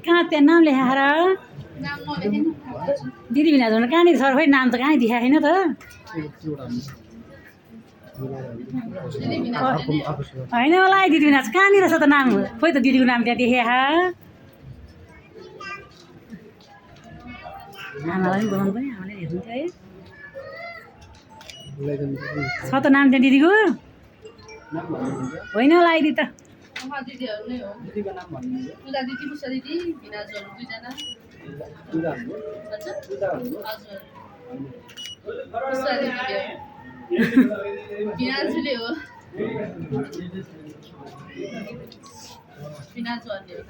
कहाँ त्यहाँ नाम लेखाएर दिदी भिना झन् कहाँनिर सर खोइ नाम त कहीँ देखाएको छैन त होइन होला दिदी भिना चाहिँ कहाँनिर छ त नाम खोइ त दिदीको नाम त्यहाँ देखेको आमालाई पनि बोलाउनु पनि आमाले हेर्नुहुन्थ्यो है छ त नाम त्यहाँ दिदीको होइन होला आइदि त दिदीहरु नै हो दिदीको नाम भन्नुहुन्छ पूजा दिदी पुष्पा दिदी भिनाजहरु दुईजना अच्छा हजुर पुष्पा दिदी भिनाजुले हो भिनाजहरले हो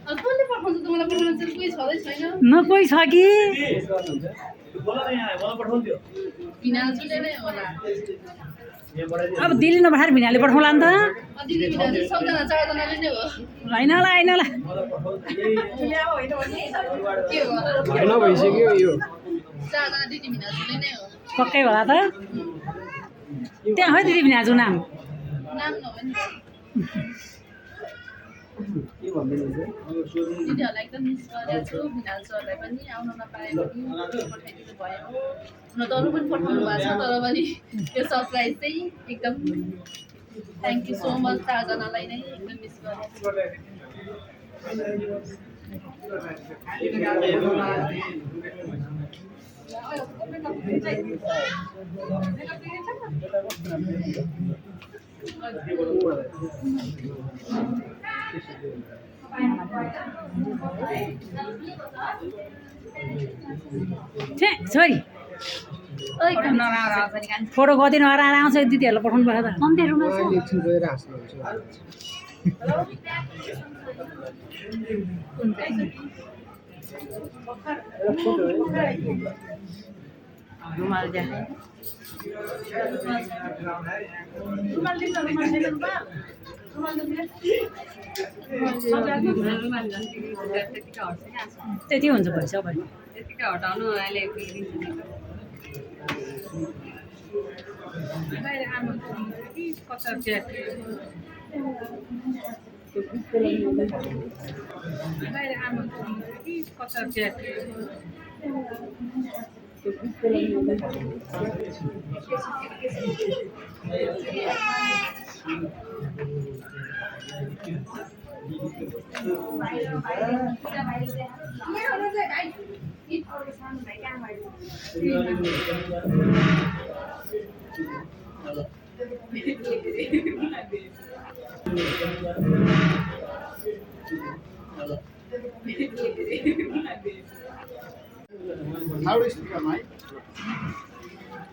अब कसले पठाउँछ त मलाई पठाउन चाहिँ कोही छदै छैन न कोही छ कि बोला न यहाँ मलाई पठाउँथ्यो भिनाजुले नै होला अब दिदी नपठाएर भिनाले पठाउँला नि त दिदी भिनाजु सबजना चारजनाले नै हो होइन होला होइन होला होइन भइसक्यो यो चारजना दिदी भिनाजुले नै हो पक्कै होला त त्यहाँ है दिदी भिनाजु नाम नाम नभए नि के भन्दैनुहुन्छ दिदीहरूलाई एकदम मिस गरेको छु भिनाल सरलाई पनि आउन नपाएको पनि पठाइदिनु भयो हुन त अरू पनि पठाउनु भएको छ तर पनि त्यो सरप्राइज चाहिँ एकदम थ्याङ्क यू सो मच चारजनालाई नै एकदम मिस छोरी फोटो गरिदिनु हराएर आउँछ दिदीहरूलाई पठाउनु पर्छ त मन्दिरमा एकछिन गएर हाँस्नुहुन्छ रुमाल जा त्यति हुन्छ भइसक्यो भयो त्यतिकै हटाउनु अहिले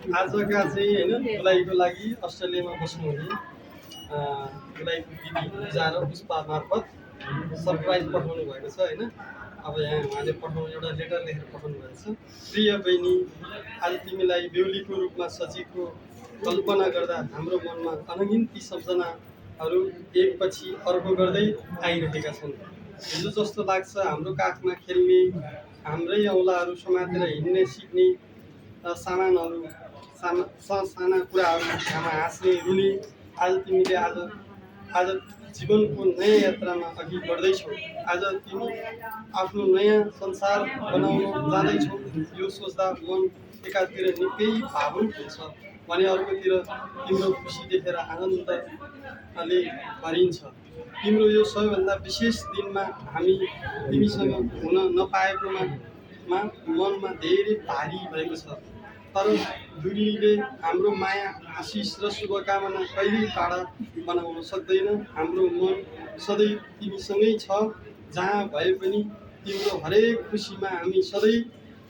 आजका चाहिँ होइन दुलाईको लागि अस्ट्रेलियामा बस्नुहुने दुलाईको दिदी पूजा र पुष्पा मार्फत सरप्राइज पठाउनु भएको छ होइन अब यहाँ उहाँले पठाउनु एउटा लेटर लेखेर पठाउनु भएको छ प्रिय बहिनी आज तिमीलाई बेहुलीको रूपमा सजिएको कल्पना गर्दा हाम्रो मनमा अनगिन्ती सम्झनाहरू एकपछि अर्को गर्दै आइरहेका छन् हिजो जस्तो लाग्छ हाम्रो काखमा खेल्ने हाम्रै औँलाहरू समातेर हिँड्ने सिक्ने सामानहरू साना कुराहरू हामा हाँस्ने रुने आज तिमीले आज जीवनको नयाँ यात्रामा अघि बढ्दैछौ आज तिमी आफ्नो नयाँ संसार बनाउन जाँदैछौ यो सोच्दा मन एकातिर निकै भावुक हुन्छ भने अर्कोतिर तिम्रो खुसी देखेर आनन्दले भरिन्छ तिम्रो यो सबैभन्दा विशेष दिनमा हामी तिमीसँग हुन नपाएकोमा मनमा धेरै भारी भएको छ तर दूरीले हाम्रो माया आशिष र शुभकामना कहिल्यै टाढा बनाउन सक्दैन हाम्रो मन सधैँ तिमीसँगै छ जहाँ भए पनि तिम्रो हरेक खुसीमा हामी सधैँ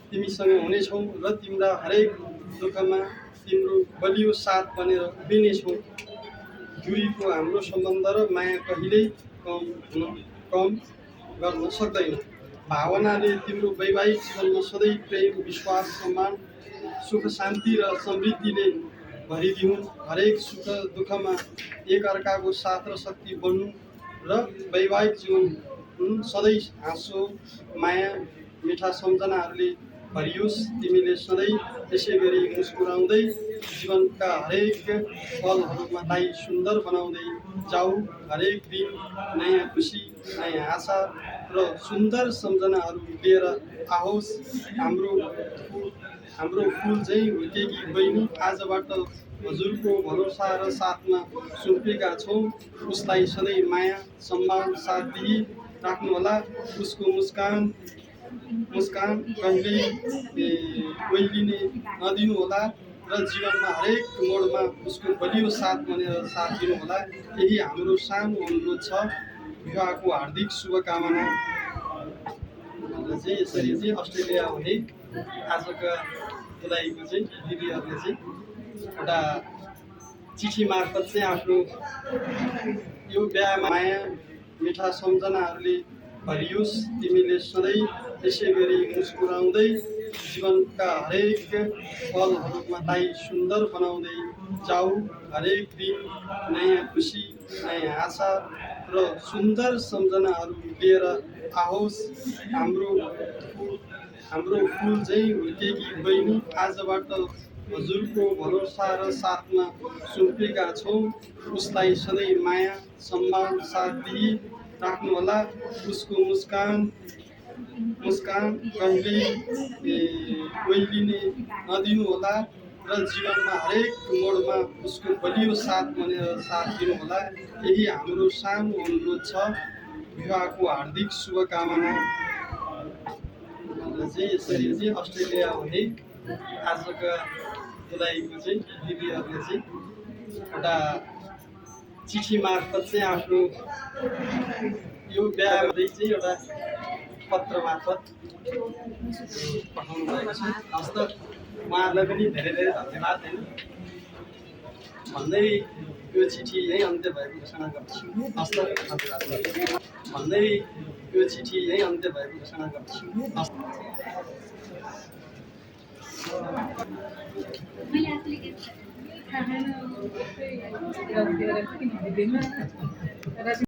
तिमीसँग हुनेछौँ र तिम्रा हरेक दुःखमा तिम्रो बलियो साथ बनेर उभिनेछौँ दूरीको हाम्रो सम्बन्ध र माया कहिल्यै कम गर्न सक्दैन भावनाले तिम्रो वैवाहिक जीवनमा सधैँ प्रेम विश्वास सम्मान सुख शान्ति र समृद्धिले भरिदिउन् हरेक सुख दुःखमा एकअर्काको साथ र शक्ति बन्नु र वैवाहिक जीवन सधैँ हाँसो माया मिठा सम्झनाहरूले भरियोस् तिमीले सधैँ त्यसै गरी मुस्कुराउँदै जीवनका हरेक पलहरूलाई सुन्दर बनाउँदै जाऊ हरेक दिन नयाँ खुसी नयाँ आशा र सुन्दर सम्झनाहरू लिएर आओस् हाम्रो फुल चाहिँ हुर्केकी बहिनी आजबाट हजुरको भरोसा र साथमा सुम्पेका छौँ। उसलाई सधैँ माया सम्मान साथ दिई राख्नुहोला। उसको मुस्कान कहिल्यै ओइलिने नदिनुहोला र जीवनमा हरेक मोडमा उसको बलियो साथ बनेर साथ दिनुहोला। यही हाम्रो सानो अनुरोध छ। विवाहको हार्दिक शुभकामना। चाहिँ यसरी चाहिँ अस्ट्रेलिया हुने आजका बुदाईको चाहिँ दिदीहरूले चाहिँ एउटा चिठी मार्फत चाहिँ आफ्नो यो बिहामा माया मिठा सम्झनाहरूले भरियोस्। तिमीले सधैँ यसै गरी मुस्कुराउँदै जीवनका हरेक पलहरूलाई सुन्दर बनाउँदै जाऊ। हरेक दिन नयाँ खुसी नयाँ आशा र सुन्दर सम्झनाहरू लिएर आओस्। हाम्रो फुल चाहिँ हुर्केकी बहिनी आजबाट हजुरको भरोसा र साथमा सुम्पेका छौँ। उसलाई सधैँ माया सम्मान साथ दिई राख्नुहोला। उसको मुस्कान कहिल्यै ओइलिने नदिनुहोला र जीवनमा हरेक मोडमा उसको बलियो साथ बनेर साथ दिनुहोला। यही हाम्रो सानो अनुरोध छ। विवाहको हार्दिक शुभकामना। चाहिँ यसरी चाहिँ अस्ट्रेलिया हुने आजका बुदाईको चाहिँ दिदीहरूले चाहिँ एउटा चिठी मार्फत चाहिँ आफ्नो यो बिहामा चाहिँ एउटा पत्र मार्फत पठाउनु भएको छ। हस्त उहाँहरूलाई पनि धेरै धेरै धन्यवाद होइन भन्दै यो चिठी यहीँ अन्त्य भएको घोषणा गर्छु। हस्त धन्यवाद भन्दै यो चिठी यहीँ अन्त्य भएको घोषणा गर्छु। मैले